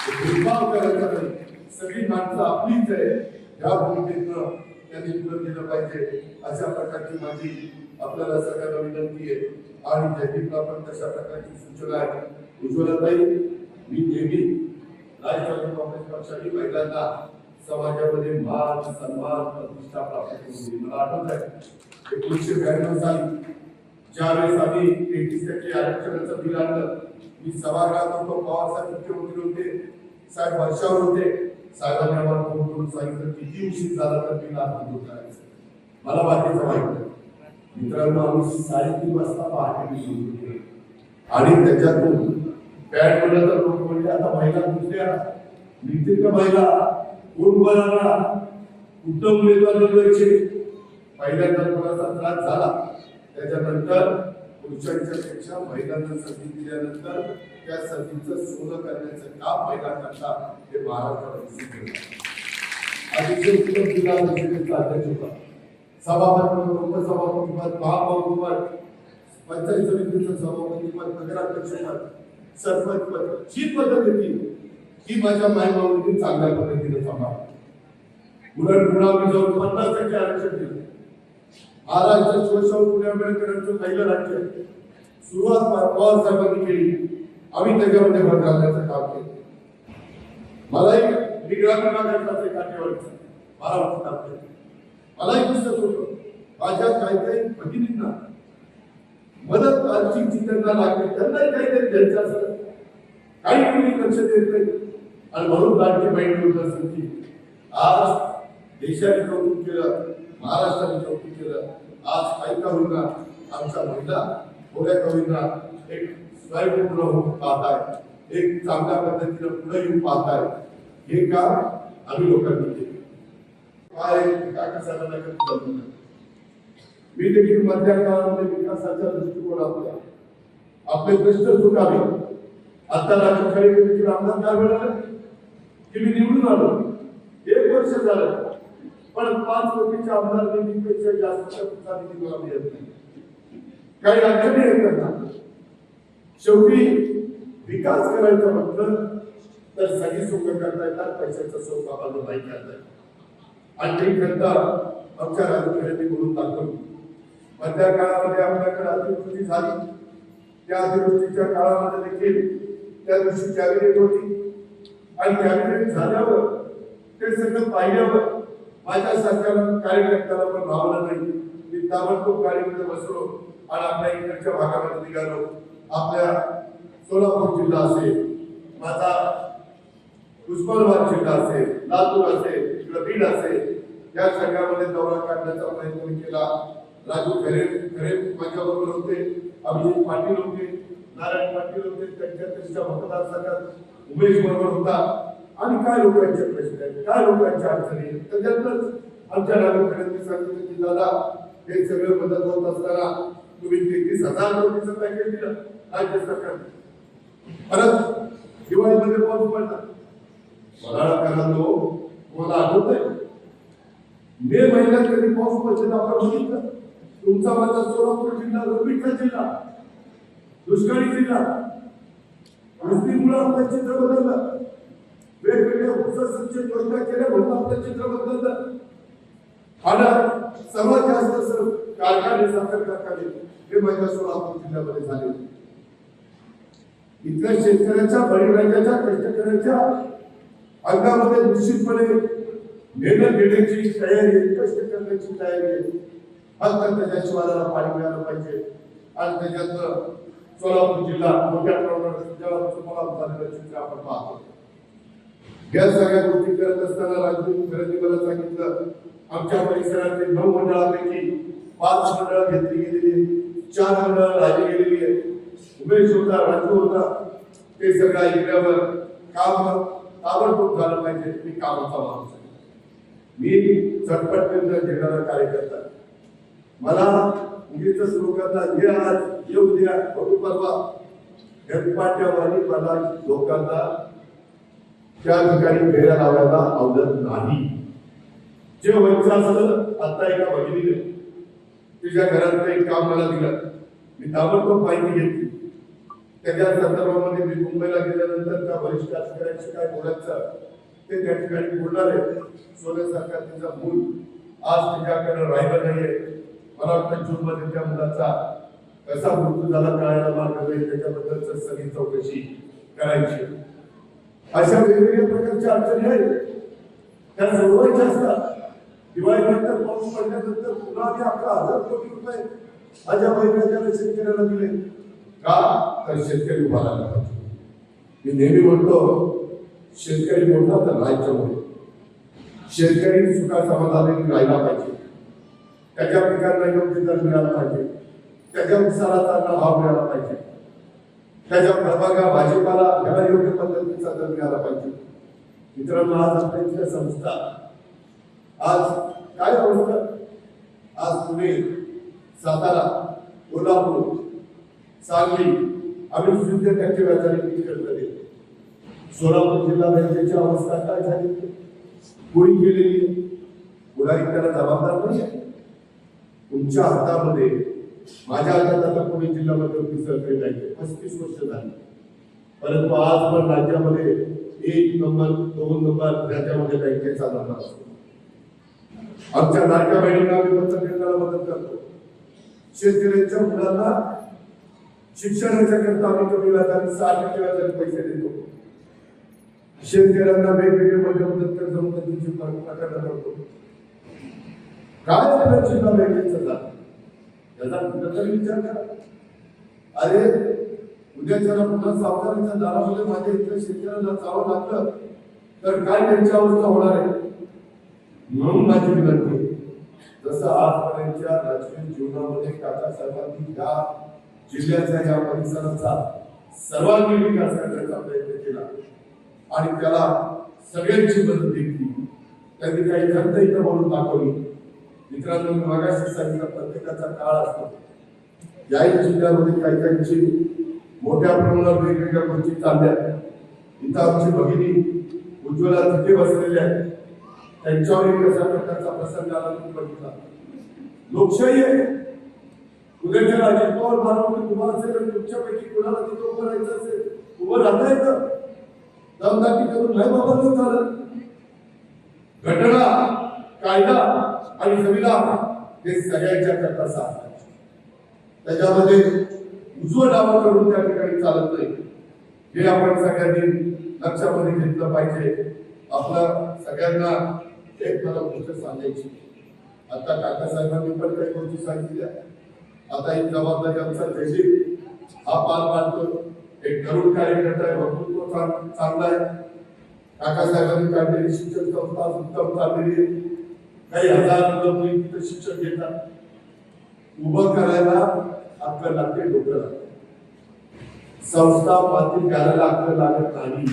भेदभाव करायचा नाही, सगळी माणसं आपलीच आहे या भूमिकेतनं त्यांनी पुढे गेलं पाहिजे अशा प्रकारची माझी आपल्याला सगळ्यांना विनंती आहे. आणि जयदीपला पण तशा प्रकारची सूचना आहे. उज्ज्वलाताई, मी नेहमी राष्ट्रवादी काँग्रेस पक्षाने महिलांना समाजामध्ये मान सन्मान प्रतिष्ठा प्राप्त करून दिली. मला आठवत आहे 1992 साली ज्यावेळेस आम्ही 33% आरक्षणाचं बिल आणलं, मी सभागृहात होतो, पवार साहेब मुख्यमंत्री होते, साहेब वर्षावर होते. साहेबांनी आम्हाला फोन करून सांगितलं किती उशीर झाला तर बिल आज मंजूर करायचं. मला बाकीचं माहिती मित्रांनो, आम्ही 3:30 वाजता पहाटे सुरू केलं आणि त्याच्यातून पॅड म्हणलं तर लोक म्हणजे आता महिला दुसऱ्या नीतिक महिला कोण बघायला उत्तम उमेदवार निवडायचे. पहिल्यांदा थोडासा त्रास झाला, त्याच्यानंतर पुरुषांच्या पेक्षा महिलांना संधी दिल्यानंतर त्या संधीचं सोनं करण्याचं काम महिला करतात हे महाराष्ट्राला दिसून येतं. अतिशय उत्तम जिल्हा परिषदेचा अध्यक्ष होता, सभापती, उपसभापती, महापौरपद, पंचायत समितीचं सभापतीपद, नगराध्यक्षपद, सरपंच पद, जी पद्धत होती ही माझ्या मायबाबांनी चांगल्या पद्धतीने सांभाळली. उलट गुणावी जाऊन 50% आरक्षण दिलं. महाराष्ट्र शिवशाहू फुले आंबेडकरांचं पहिलं राज्य सुरुवात पवार साहेबांनी केली. आम्ही त्याच्यामध्ये भर घालण्याचं काम केलं. मलाही ग्रामीण भागातला काठेवाडीचा मला होतं, मलाही दिसत होतं माझ्या काही काही भगिनींना मदत आर्थिक त्यांना लागते, त्यांनाही काहीतरी द्यायचं असं काही कोणी लक्ष देत नाही. आणि म्हणून लाडकी बहीण योजनेसाठी आज देशाने कौतुक केलं, महाराष्ट्राने कौतुक केलं. आज काही का होईना आमच्या महिला थोड्या का होईना एक स्वयंपूर्ण होऊन पाहत आहे, एक चांगल्या पद्धतीने पुढे येऊन पाहत आहे. हे काम आम्ही लोकांनी केले. मी देखील मध्य काळामध्ये विकासाच्या दृष्टिकोनातून आपले कष्ट सुटावे. आता राजकारणी देखील आमदार काय मिळालं की मी निवडून आलो, 1 वर्ष झालं, पण 5 कोटीच्या आमदार निधीपेक्षा जास्त निधी मला मिळत नाही. काही अडचणी आहेत त्यांना. शेवटी विकास करायचा म्हटलं तर सगळी सुख करता येतात, पैशाचा सुख आम्हाला नाही करता येत. आणि ते करता आमच्या राजकारण्यांनी बोलून दाखवली. मध्य काळामध्ये आपल्याकडे अतिवृष्टी झाली, त्या अतिवृष्टीच्या काळामध्ये देखील त्या दिवशी कॅबिनेट होती आणि कॅबिनेट झाल्यावर ते सगळं पाहिल्यावर माझ्या सरकारला कार्यकर्त्याला पण भावलं नाही. मी ताबडतोब गाडीमध्ये बसलो आणि आपल्या इकडच्या भागामध्ये निघालो. आपल्या सोलापूर जिल्हा असेल, माझा उस्मानाबाद जिल्हा असेल, लातूर असेल, इकडे बीड असेल, या सगळ्यामध्ये दौरा काढण्याचा प्रयत्न केला. राजू खरे माझ्याबरोबर होते, अभिजित पाटील होते, नारायण पाटील होते, त्यांच्या मतदारसंघात उमेश बरोबर होता. आणि काय लोकांचे प्रश्न आहेत, काय लोकांच्या अडचणी आहेत, त्याच्यातच आमच्या नागरिकांनी सांगितलं की दादा हे सगळं मदत होत असताना तुम्ही 33,000 कोटीचं पॅकेज दिलं राज्य सरकारने. परत दिवाळीमध्ये पाऊस पडला. मला करांनो मला आठवत आहे मे महिन्यात कधी पाऊस पडला आपण बघितलं. तुमचा माझा सोलापूर जिल्हा रब्बीचा जिल्हा, दुष्काळी जिल्हा, वृष्टीमुळे आपलं चित्र बदललं. वेगवेगळ्या उपसंच योजना केल्या म्हणून आपलं चित्र बदललं. आणि सर्वात जास्त कारखाने, साखर कारखाने हे माझ्या सोलापूर जिल्ह्यामध्ये झाले. इथल्या शेतकऱ्याच्या, बळीराजाच्या, कष्टकऱ्याच्या अंगामध्ये निश्चितपणे मेहनत घेण्याची तयारी आहे, कष्ट करण्याची तयारी आहे. फक्त त्याच्या शिवाराला पाणी मिळालं पाहिजे. आणि त्याच्यात सोलापूर जिल्हा मोठ्या प्रमाणात झालेलं चित्र आपण पाहतो. या सगळ्या गोष्टी करत असताना राजू खरेदी मला सांगितलं आमच्या परिसरातील 9 मंडळापैकी 5 मंडळं घेतली गेलेली, 4 मंडळं राहिली गेलेली आहे. उमेश होता, राजू होता, ते सगळं ऐकल्यावर काम ताबडतोब झालं पाहिजे. मी कामाचा माणूस आहे, मी झटपट निर्णय घेणारा कार्यकर्ता. मला उगीच लोकांना हे आज येऊ द्या, बघू परवा गणपाट्यावाली मला लोकांना त्या ठिकाणी फेऱ्या लावायला आवडत नाही. जे व्हायचं असलं आता एका भगिनीने तिच्या घरात एक काम मला दिलं, मी ताबडतोब माहिती घेतली. त्याच्या संदर्भामध्ये मी मुंबईला गेल्यानंतर त्या वरिष्ठ अधिकाऱ्यांशी काय बोलायचं ते त्या ठिकाणी बोलणार आहे. सोन्यासारखा तिचा मूल आज तिच्याकडे राहिलं नाहीये. मला वाटतं जून मध्ये त्या मुलाचा कसा मृत्यू झाला कळायला मार्ग नाही, त्याच्याबद्दल सगळी चौकशी करायची. अशा वेगवेगळ्या प्रकारच्या अडचणी आहेत त्या सोडवायच्या असतात. दिवाळीनंतर पाऊस पडल्यानंतर पुन्हा 11,000 कोटी रुपये माझ्या महिन्याला शेतकऱ्याला दिले का तर शेतकरी उभा राहिला पाहिजे. मी नेहमी म्हणतो शेतकरी मोठा तर राज्य मोठे. शेतकरी सुखा समाधानी राहिला पाहिजे. त्याच्या पिकांना योग्य दर मिळाला पाहिजे. त्याच्या उसाला भाव मिळाला पाहिजे. त्याच्या फळबागा भाजीपाला याला योग्य पद्धतीचा दर मिळाला पाहिजे. मित्रांनो, आज आपल्या इथल्या संस्था आज काय अवस्था, आज पुणे, सातारा, कोल्हापूर, सांगली आम्ही 0% व्याजाने पीक कर्ज देतो. सोलापूर जिल्हा बँकेची अवस्था काय झाली, कोणी गेलेली, पुढारी त्याला जबाबदार नाही. तुमच्या हातामध्ये, माझ्या हातात आता पुणे जिल्ह्यामध्ये सरकारी बँक 35 वर्ष झाली, परंतु आज पण राज्यामध्ये 1 नंबर 2 नंबर राज्यामध्ये बँकेचा नंबर असतो. आमच्या लाडक्या बहिणींना आम्ही पत्रकारांना मदत करतो. शेतकऱ्यांच्या मुलांना शिक्षणाच्या करता आम्ही कमी व्याजाने 6% व्याजाने पैसे देतो. शेतकऱ्यांना वेगवेगळे मध्यम कर्ज मुदतीची प्रकरण करतो. काय आपल्या जिल्हा बँकेचं झालं याचा कुठेतरी विचार करा. अरे उद्या जरा पुन्हा सावकारांच्या दारामध्ये माझ्या इथल्या शेतकऱ्यांना जावं लागलं तर काय त्यांची अवस्था होणार आहे. म्हणून माझी विनंती, जसं आजपर्यंतच्या राजकीय जीवनामध्ये काकासाहेबांनी या जिल्ह्याचा या परिसराचा सर्वांगीण विकास करण्याचा प्रयत्न केला आणि त्याला सगळ्यांची मदत दिली. त्यांनी काही जनता इथं बोलून दाखवली. मित्रांनो, मी मागाशी सांगितलं प्रत्येकाचा काळ असतो. याही जिल्ह्यामध्ये काही काहींची मोठ्या प्रमाणावर वेगवेगळ्या गोष्टी चालल्या. इथं आमची भगिनी उज्ज्वला तिथे बसलेल्या आहेत. त्यांच्यावर कशा प्रकारचा प्रसंग आला तुम्ही बघितला. लोकशाही आहे. उद्याच्या अजित पवार बारामती उभा असेल आणि तुमच्यापैकी कोणाला तिथं उभं राहायचं असेल, उभं राहता येतं. दमदाटी करून नाही बाबा न चालत. घटना, कायदा आणि संविधान हे सगळ्यांच्या करता साथ. त्याच्यामध्ये उजवं डावा करून त्या ठिकाणी चालत नाही. हे आपण सगळ्यांनी लक्षामध्ये घेतलं पाहिजे. आपलं सगळ्यांना एक मला गोष्ट सांगायची. आता काकासाहेबांनी पण काही गोष्टी सांगितल्या. आता ही जबाबदारी आमचा जयदीप हा पार पाडतो. एक तरुण कार्यकर्ता आहे, वक्तृत्व चांगला आहे. काकासाहेबांनी काढलेली शिक्षण संस्था उत्तम चाललेली आहे. काही हजार मुलं तिथं शिक्षण घेतात. उभं करायला अक्कल लागते, डोकं लागते. संस्था बातील करायला अक्कल लागत नाही.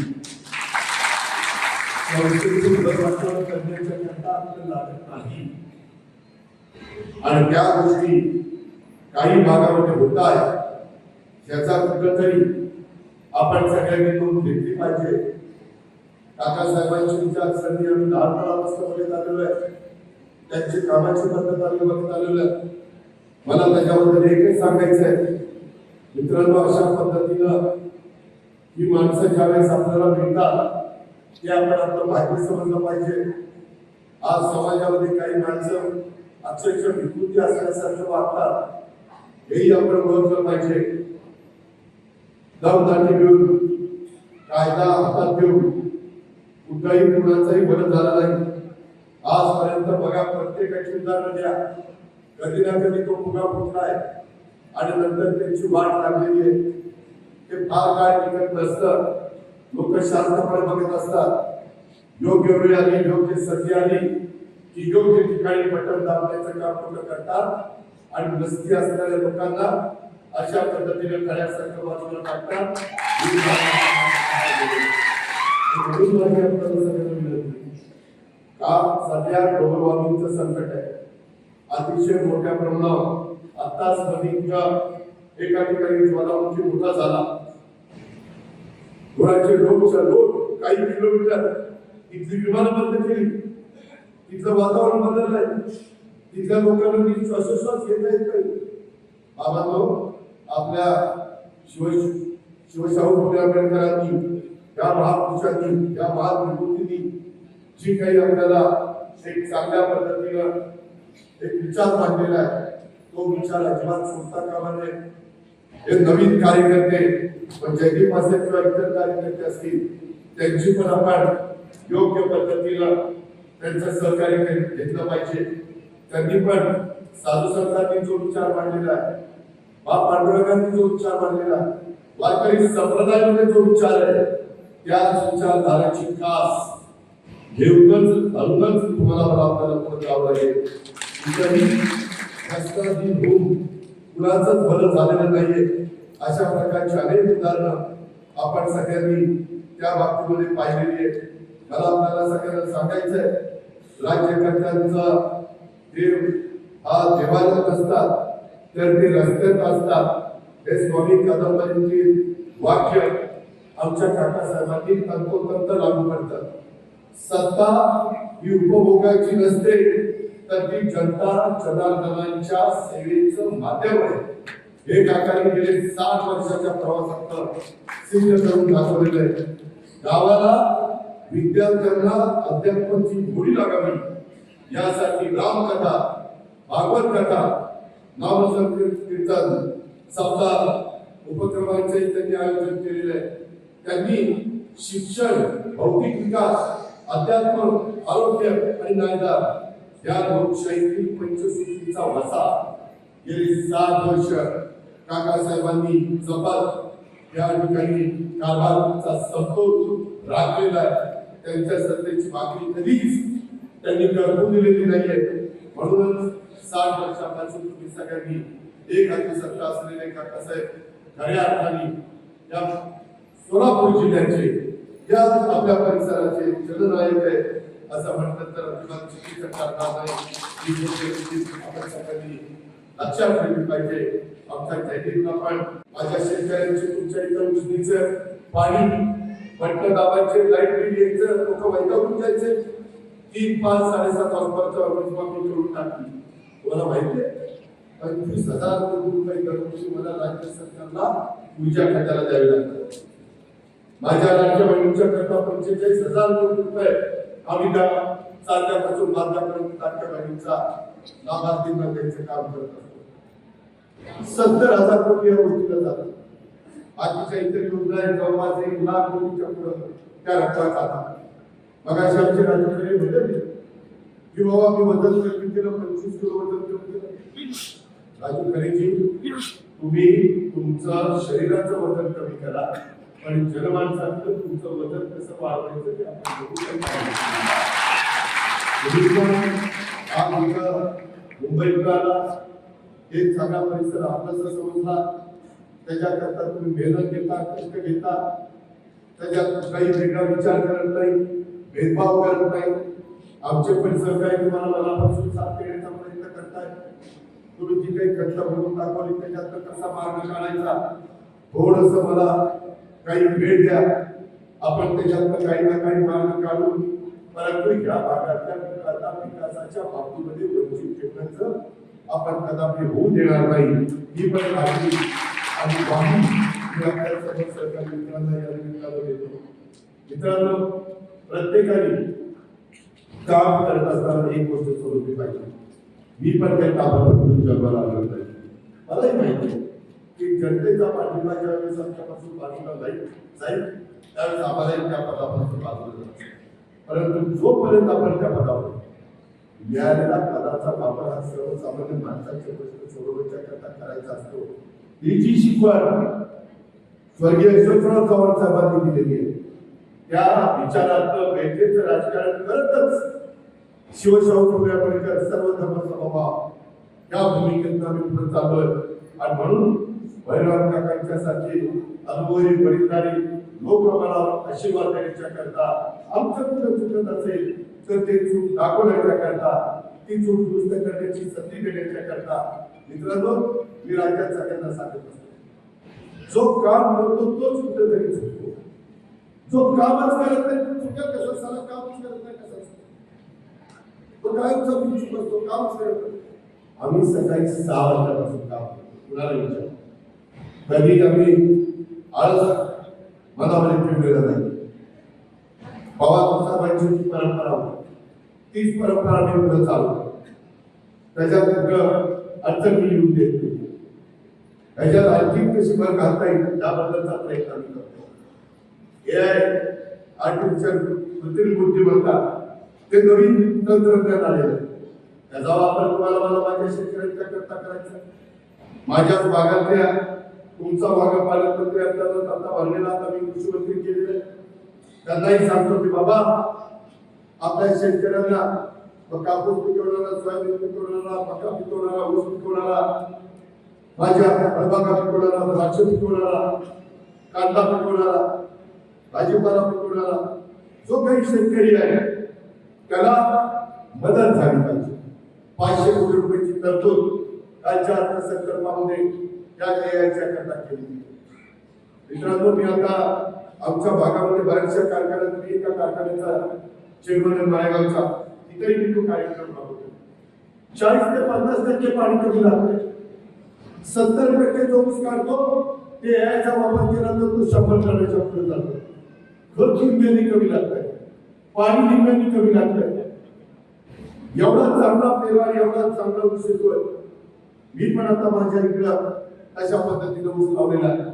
संस्थेतून वातावरण करण्याच्या करता अक्कल लागत नाही. आणि त्या गोष्टी काही भागामध्ये होत आहेत. याचा कुठंतरी आपण सगळ्यांनी नोंद घेतली पाहिजे. काकासाहेबांची विचारसरणी आम्ही लहानपणापासून आलेलो आहे. त्यांची कामाची पद्धत आम्ही बघत आलेलो आहे. मला त्याच्याबद्दल एकच सांगायचं आहे. मित्रांनो, अशा पद्धतीनं ही माणसं ज्यावेळेस आपल्याला मिळतात ते आपण आपलं भाग्य समजलं पाहिजे. आज समाजामध्ये काही माणसं अक्षरशः विकृती असल्यासारखं वागतात, हेही आपण ओळखलं पाहिजे. दमदाटी घेऊन, कायदा हातात घेऊन कुठलाही कुणाचाही बरं झाला नाही. आजपर्यंत बघा, प्रत्येकाची उदाहरणं द्या. कधी ना कधी तो फुगा फुटलाय आणि नंतर त्याची वाट लागलेली आहे. ते फार काळ टिकत नसतं. लोक शांतपणे बघत असतात. योग्य वेळ आली, योग्य संधी आली की योग्य ठिकाणी बटन दाबण्याचं काम लोक करतात आणि नसती असणाऱ्या लोकांना अशा पद्धतीने खड्यासारखं बाजूला टाकतात. का सध्या ग्लोबल वॉर्मिंगचं संकट आहे. अतिशय मोठ्या प्रमाणावर आताच नदीच्या एका ठिकाणी ज्वालामुखी मोठा झाला. घोड्याचे लोक काही किलोमीटर तिथली विमानं बंद केली. तिथलं वातावरण बदललंय. तिथल्या लोकांना श्वासोश्वास घेता येत नाही. बाबांनो, आपल्या शिवशाहू फुले आंबेडकरांनी या महापुरुषांनी या महाविभूतींनी जी काही आपल्याला एक चांगल्या पद्धतीनं एक विचार मांडलेला आहे तो विचार अजिबात सोडता कामा नये. हे नवीन कार्यकर्ते पण जयदीप असेल किंवा इतर कार्यकर्ते असतील त्यांची पण आपण योग्य पद्धतीनं त्यांचं सहकार्य घेतलं पाहिजे. त्यांनी पण साधू संतांनी जो विचार मांडलेला आहे, बाप पांडुरंगांनी जो विचार मांडलेला आहे, वारकरी संप्रदायामध्ये जो विचार आहे त्या विचारधाराची कास घेऊनच घालूनच तुम्हाला आपल्याला पुढे जावं लागेल. कुणाचंच भलं झालेलं नाहीये अशा प्रकारची अनेक उदाहरणं आपण सगळ्यांनी त्या बाबतीमध्ये पाहिलेली आहे. मला आपल्याला सगळ्यांना सांगायचंय राज्यकर्त्यांचा देव हा देवालयात नसतात तर ते रस्त्यात असतात. हे स्वामी कादंबरीतील वाक्य आमच्या काकासाहेबांनी तंतोतंत लागू करतात. सत्ता ही उपभोगाची नसते तर ती जनता जनार्दनांच्या सेवेचं माध्यम आहे. हे काकांनी गेले 60 वर्षाच्या प्रवासात सिद्ध करून दाखवलेलं आहे. गावाला विद्यार्थ्यांना अध्यात्माची गोडी लागावी यासाठी रामकथा, भागवत कथा, नामसंकीर्तन, सप्ताह उपक्रमांचे त्यांनी आयोजन केलेले आहे. त्यांनी शिक्षण, भौतिक विकास, अध्यात्म, आरोग्य आणि न्यायदार या लोकशाहीतील पंचसूत्रीचा वसा गेली 60 वर्ष काकासाहेबांनी जपत या ठिकाणी कारभाराचा समतोल राखलेला आहे. त्यांच्या सत्तेची मागणी कधीच त्यांनी करवून दिलेली नाहीये. म्हणूनच 60 वर्षापासून तुम्ही सगळ्यांनी एक हाती सत्ता असलेले काकासाहेब खऱ्या अर्थाने या सोलापूर जिल्ह्याचे या आपल्या परिसराचे जननायक आहे असं म्हणतात तर अजिबात चुकीचं ठरणार नाही. ही गोष्ट आपण सगळ्यांनी लक्षात ठेवली पाहिजे. आमच्या जयदीपला पण माझ्या शेतकऱ्यांचे तुमच्या इथं उजनीचं पाणी बटणं दाबायचे, लाईट बिल यायचं, लोक वैतागून जायचे. 3, 5, 7.5 वर्षापर्यंत मी करून टाकली. तुम्हाला माहिती आहे 25,000 कोटी रुपये दरवर्षी मला राज्य सरकारला ऊर्जा खात्याला द्यावे लागतात. माझ्या लाडक्या बहिणीच्या करता 45,000 कोटी रुपये आम्ही त्या चालत्यापासून बांधापर्यंत लाडक्या बहिणीचा लाभार्थींना द्यायचं काम करत असतो. 70,000 कोटी या गोष्टीला जातात. बाकीच्या इतर योजना आहेत जवळपास 1 लाख कोटीच्या पुढे त्या रक्कम जातात. मग अशा आमचे राज्यकर्ते भेटले की बाबा मी वजन कमी केलं, 25 किलो वजन कमी केलं. राजू खरेजी तुम्ही तुमचं शरीराचं वजन कमी करा पण जनमानसाचं तुमचं वजन कसं वाढवायचं ते आपण मुंबईत आला हे सगळा परिसर आपलाच समजला. त्याच्याकरता तुम्ही मेहनत घेता, कष्ट घेता, त्याच्यात काही वेगळा विचार करत नाही, भेदभाव करत नाही. आमचे पण सहकारी तुम्हाला मनापासून साथ देण्याचा प्रयत्न करताय. तुम्ही जी काही कष्ट म्हणून दाखवली त्याच्यात कसा मार्ग काढायचा थोडस मला काही वेळ द्या. आपण त्याच्यात काही ना काही मार्ग काढून परंतु या भागातल्या विकासाच्या बाबतीमध्ये वंचित ठेवण्याचं आपण कदापि होऊ देणार नाही. ही पण काळजी आणि वाही आपल्या सर्व सरकारी मित्रांना या निमित्तानं देतो. मित्रांनो प्रत्येकाने काम करत असताना एक गोष्ट सोडली पाहिजे. मी पण काही कामापासून जन्माला आलो नाही. मलाही माहिती आहे की जनतेचा पाठिंबा ज्यावेळेस आमच्यापासून बाजूला जाईल त्यावेळेस आम्हालाही त्या पदापासून बाजूला जायचं. परंतु जोपर्यंत आपण त्या पदावर मिळालेला पदाचा वापर हा सर्वसामान्य माणसाचे प्रश्न सोडवण्याच्या करता करायचा असतो. ही जी शिकवण स्वर्गीय यशवंतराव चव्हाण साहेबांनी दिलेली आहे त्या विचारात बैठेचं राजकारण करतच शिवशाहू फुले आंबेडकर सर्व धर्म समभाव या भूमिकेतून आम्ही पुढे चाललोय. आणि म्हणून भैरव काकांच्या सारखी अनुभवी वडीलधारी लोक आम्हाला आशीर्वाद देण्याच्या करता आमचं कुठं चुकत असेल तर ते चूक दाखवण्याच्या करता ती चूक दुरुस्त करण्याची संधी देण्याच्या करता मित्रांनो मी राज्यात सगळ्यांना सांगत असतो जो काम करतो तोच कुठेतरी चुकतो. जो कामच करत नाही तो चुकेल कसं? साला कामच करत नाही कसं? तो कायमचा चूक असतो, कामच करत नाही. आम्ही सकाळी 6 वाजल्यापासून काम करतो. कुणाला विचार कधी आम्ही आळस मनामध्ये ठेवलेला नाही. पवार साहेबांची जी परंपरा होती तीच परंपरा मी पुढे चालवतो. त्याच्यात अडचणी येऊन देत नाही. त्याच्यात आणखी कशी भर घालता येईल याबद्दलचा प्रयत्न आम्ही करतो. AI आर्टिफिशियल कृत्रिम बुद्धिमत्ता ते नवीन तंत्रज्ञान आलेलं आहे. त्याचा वापर तुम्हाला मला माझ्या शेतकऱ्यांच्या करता करायचा. माझ्याच भागातल्या तुमचा भाग पालकमंत्री असताना आता भरलेला आता मी कृषी मंत्री केलेलं आहे. त्यांनाही सांगतो की बाबा आपल्या शेतकऱ्यांना कापूस पिकवणारा, सोयाबीन पिकवणारा, मका पिकवणारा, ऊस पिकवणारा, माझ्या फळबागा पिकवणारा, द्राक्ष पिकवणारा, कांदा पिकवणारा, भाजीपाला पिकवणारा जो काही शेतकरी आहे त्याला मदत झाली पाहिजे. 500 कोटी रुपयाची तरतूद राज्य अर्थसंकल्पामध्ये या ध्येयाच्या करता केली. मित्रांनो, मी आता आमच्या भागामध्ये बऱ्याचशा कारखान्यात एका कारखान्याचा चेअरमन माळेगावचा तिथेही मी तो कार्यक्रम राबवतो. 40 ते 50% पाणी कमी लागते. 70% जो ऊस काढतो ते याचा वापर केला तर तो 100 टनाच्या पुढे जातो. खत निम्म्याने कमी लागतंय, पाणी निम्म्याने कमी लागतंय. एवढा चांगला पेरा, एवढा चांगला ऊस येतोय. मी पण आता माझ्या इकडं अशा पद्धतीने ऊस लावलेला आहे.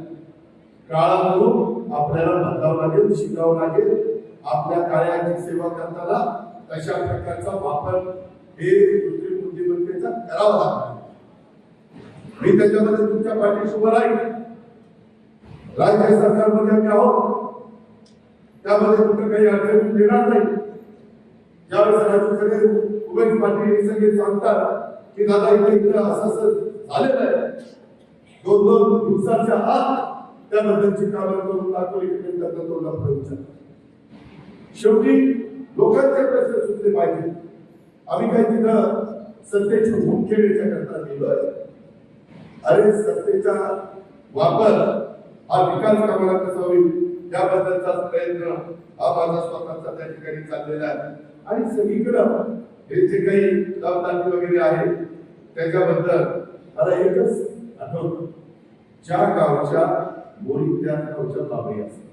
काळानुरूप आपल्याला बदलावं लागेल, शिकावं लागेल. आपल्या कार्याची सेवा करताना तशा प्रकारचा वापर हे कृत्रिम बुद्धिमत्तेचा करावा लागतो. मी त्याच्यामध्ये तुमच्या पाठीशी उभा राहील. राज्य सरकारमध्ये आम्ही आहोत, त्यामध्ये कुठं काही अडचणी देणार नाही. ज्यावेळेस राज्य खरे उमेश पाटील हे सगळे सांगतात की दादा इथे असं झालेलं आहे, 2-2 दिवसाच्या आत त्याबद्दलची कामं करून दाखवली की त्यांना तोंडा पडून. शेवटी लोकांचे प्रश्न सुटले पाहिजे. आम्ही काही तिथं सत्तेची हुकूम केल्याच्या करता गेलोय. अरे सत्तेचा वापर हा विकास कामाला कसा होईल याबद्दलचा प्रयत्न हा माझा स्वतःचा त्या ठिकाणी चाललेला आहे. आणि सगळीकडं हे जे काही दमदाटी वगैरे आहे त्याच्याबद्दल मला एकच आठवतं, ज्या गावच्या बोरी त्या गावच्या बाबरी असतात.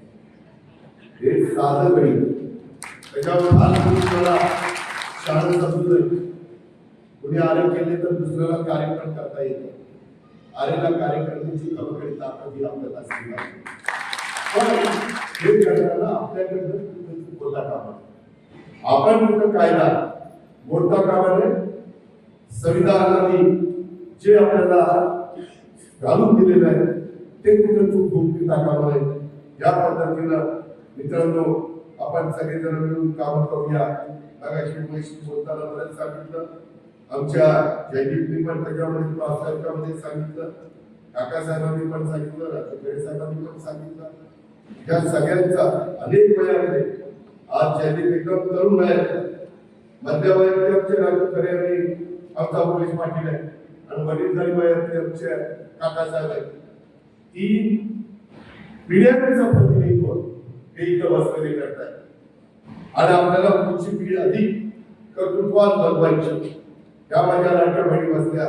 हे साधं गणित. त्याच्यावर मला शाळा समजलं कुणी आरे केले तर दुसऱ्याला कार्यक्रम करता येतो. आरेला कार्यक्रमाची खरोखरी ताकद ही आपल्याला असली पाहिजे. पण हे करताना आपल्याकडनं बोलता कामा आपण कुठं कायदा मोडता कामा नये. संविधानाने जे आपल्याला घालून दिलेलं आहे ते कुठं चूक भूमिका कामा नये. या पद्धतीनं मित्रांनो आपण सगळेजण मिळून काम करूया. मगाशी बोलताना बरंच सांगितलं. आमच्या जयदीपनी पण त्याच्यामध्ये पावसाळ्यामध्ये सांगितलं, काकासाहेबांनी पण सांगितलं, राजू साहेबांनी पण सांगितलं. या सगळ्यांचा अनेक वयामध्ये आज जयदीप एकदम तरुण आहे. मध्यवयीन आमचे राजू खरे आणि आमचा पोलीस पाटील आहे आणि वडीलधारी वयातले आमचे काकासाहेब आहेत. 3 पिढ्यांचं प्रतिनिधित्व हे इथं बसलेले करताय. आणि आपल्याला पुढची पिढी अधिक कर्तृत्वान बनवायची. या माझ्या लाडक्या बहिणी बसल्या,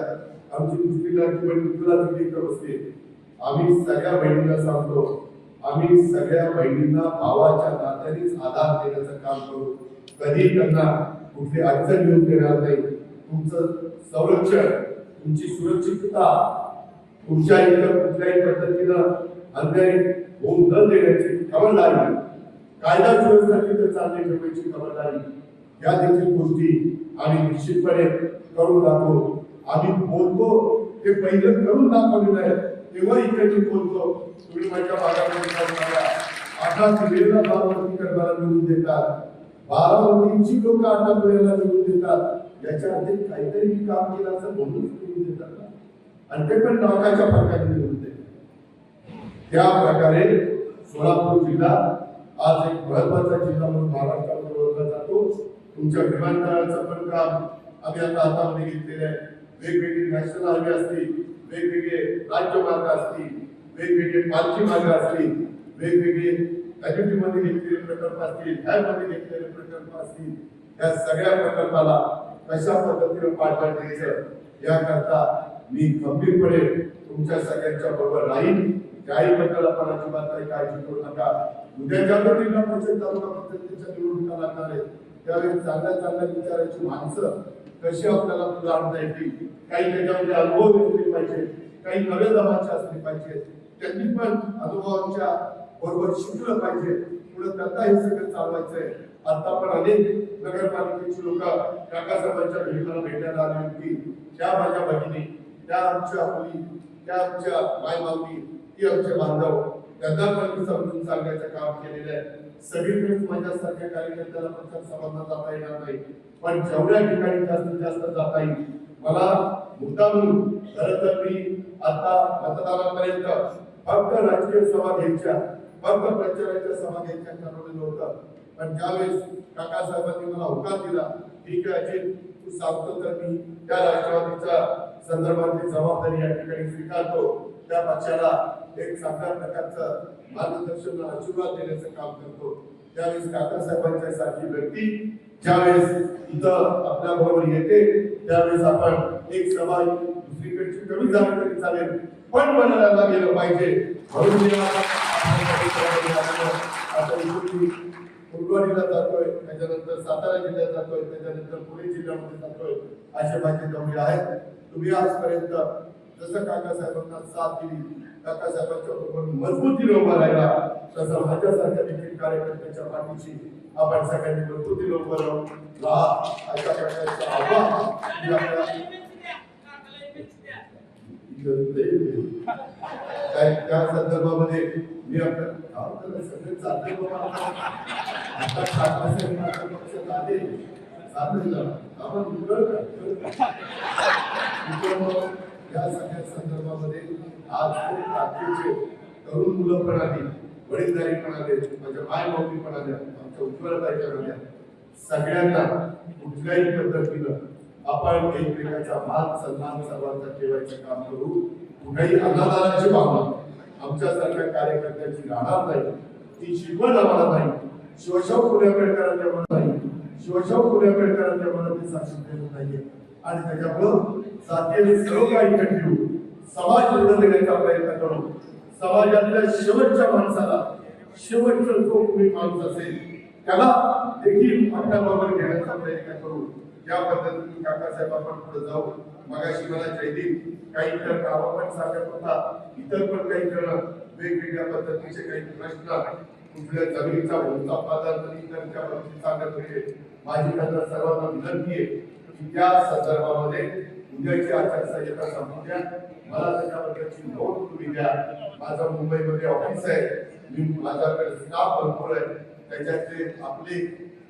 आमची दुसरी लाडकी बहीण तुला तिथे इथं बसते. आम्ही सगळ्या बहिणींना सांगतो, आम्ही सगळ्या बहिणींना भावाच्या नात्यानेच आधार देण्याचं काम करू. कधी त्यांना कुठली अडचण येऊन देणार नाही. तुमचं संरक्षण, तुमची सुरक्षितता, तुमच्या इथं कुठल्याही पद्धतीनं अन्याय होऊन न देण्याची खबरदारी, कायदा सुव्यवस्था तिथं चालणे ठेवायची खबरदारी, या देखील गोष्टी आम्ही निश्चितपणे करून दाखवू. आम्ही बोलतो ते पहिलं करून दाखवलेलं आहे, तेव्हा इथे मी बोलतो. तुम्ही माझ्या भागामध्ये 18 वेळेला बारामती करणारा निवडून देतात, बारामतीची लोक 18 वेळेला निवडून देतात. याच्या आधी काहीतरी काम केलं असं म्हणूनच निवडून देतात ना, आणि ते पण नावाच्या फरकाने निवडून देतात. त्या प्रकारे सोलापूर जिल्हा आज एक महत्वाचा जिल्हा म्हणून महाराष्ट्रामध्ये ओळखला जातो. तुमच्या विमानतळाचं पण काम आम्ही आता हातामध्ये घेतलेलं आहे. वेगवेगळे नॅशनल हायवे असतील, वेगवेगळे राज्यमार्ग असतील, वेगवेगळे पालखी मार्ग असतील, वेगवेगळे मध्ये घेतलेले प्रकल्प असतील, मध्ये घेतलेले प्रकल्प असतील, या सगळ्या प्रकल्पाला कशा पद्धतीने पाठबळ द्यायचं याकरता मी गंभीरपणे तुमच्या सगळ्यांच्या बरोबर राहील. त्याही बद्दल आपण अजिबात काही काळजी करू नका. उद्या ज्यावेळी जिल्हा परिषद तालुका पंचायतीच्या निवडणुका लागणार आहेत त्यावेळी चांगल्या चांगल्या विचाराची माणसं कशी आपल्याला पुढे आणता येतील, काही त्याच्यामध्ये अनुभव घेतले पाहिजे, काही नव्या जमाचे असले पाहिजे, त्यांनी पण अनुभवांच्या बरोबर शिकलं पाहिजे. पुढे त्यांना हे सगळं चालवायचंय. आता पण अनेक नगरपालिकेची लोक काकासाहेबांच्या भेटीला भेटायला आली होती. त्या माझ्या भगिनी, त्या आमच्या मुली, त्या आमच्या मायमावली, ती आमचे बांधव, त्यांना पण मी समजून सांगायचं काम केलेलं आहे. सगळीकडे माझ्यासारख्या कार्यकर्त्याला प्रचार सभांना जाता येणार नाही, पण जेवढ्या ठिकाणी जास्तीत जास्त जाता येईल. मला मुद्दामून खरं तर मी आता मतदानापर्यंत फक्त राजकीय सभा घ्यायच्या, फक्त प्रचाराच्या सभा घ्यायच्या ठरवलेलं होतं. पण ज्यावेळेस काकासाहेबांनी मला होकार दिला, ठीक आहे अजित तू सांगतो तर मी त्या राष्ट्रवादीच्या संदर्भातली जबाबदारी या ठिकाणी स्वीकारतो, त्या पक्षाला एक चांगल्या प्रकारचं मार्गदर्शन आशीर्वाद देण्याचं काम करतो. त्यावेळेस काकासाहेबांच्या सारखी व्यक्ती ज्यावेळेस इथं आपल्या बरोबर येते त्यावेळेस आपण एक सभा दुसरीकडची कमी झाली तरी चालेल, पण बनायला गेलं पाहिजे. म्हणून फुलवाडीला जातोय, त्याच्यानंतर सातारा जिल्ह्यात जातोय, त्याच्यानंतर पुणे जिल्ह्यामध्ये जातोय. असे माझे दौरे आहेत. तुम्ही आजपर्यंत जसं काकासाहेबांना साथ दिली, काकासाहेबांच्या बरोबर मजबूतीने उभा राहिला, तसं माझ्यासारख्या देखील कार्यकर्त्यांच्या पाठीशी आपण सगळ्यांनी मजबूतीने उभं राहून अशा प्रकारचं आव्हान त्या संदर्भामध्ये मी आपल्याला सगळे चालते या सगळ्या संदर्भामध्ये आज खूप ताकदीचे तरुण मुलं पण आली, वडीलधारी पण आले, माझ्या माय माऊली पण आल्या, आमच्या उज्ज्वलताच्या आल्या. सगळ्यांना कुठल्याही पद्धतीनं आपण एकमेकांचा मान सन्मान सर्वांचा ठेवायचं काम करू. कुठेही अनादराची भावना आमच्यासारख्या कार्यकर्त्यांची राहणार नाही. ती शिकवण आम्हाला नाही. शिवशाहू फुले आंबेडकरांच्या मनात नाही, शिवशाहू फुले आंबेडकरांच्या मनात ते साक्षी देत नाहीये. आणि त्याच्यामुळं जातीने सर्व काही ठेवू, समाज जोडून देण्याचा प्रयत्न करू. समाजातल्या शेवटच्या माणसाला, शेवटचा जो कोणी माणूस असेल त्याला देखील आपल्या बरोबर घेण्याचा प्रयत्न करू. या पद्धतीने काकासाहेब आपण पुढे जाऊ. मगाशी मला जयदीप काही इतर कामं पण सांगत होता, इतर पण काही जण वेगवेगळ्या पद्धतीचे काही प्रश्न कुठल्या जमिनीचा भूमिका इतरच्या बाबतीत सांगत होते. माझी त्यांना सर्वांना विनंती आहे की त्या संदर्भामध्ये उद्याची आचारसंहिता संपू द्या. मला त्याच्याबद्दलची नोट तुम्ही द्या. माझं मुंबईमध्ये ऑफिस आहे, मी माझ्याकडे स्टाफ भरपूर आहे, त्याच्यातले आपले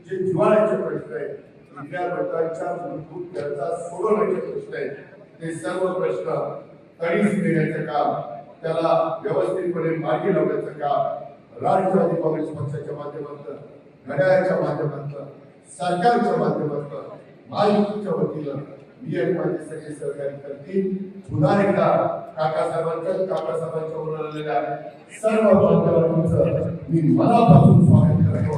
जे जिव्हाळ्याचे प्रश्न आहेत, इथल्या लोकांच्या मूलभूत गरजा सोडवण्याचे प्रश्न आहेत, ते सर्व प्रश्न तडीस देण्याचं काम, त्याला व्यवस्थितपणे मार्गी लावण्याचं काम राष्ट्रवादी काँग्रेस पक्षाच्या माध्यमातून, घड्याळाच्या माध्यमातून, सरकारच्या माध्यमातून, महायुतीच्या वतीनं मी आणि माझे सगळे सहकारी करतील. पुन्हा एकदा काकासाहेबांच्या उरलेल्या सर्व बांधवांचं मी मनापासून स्वागत करतो.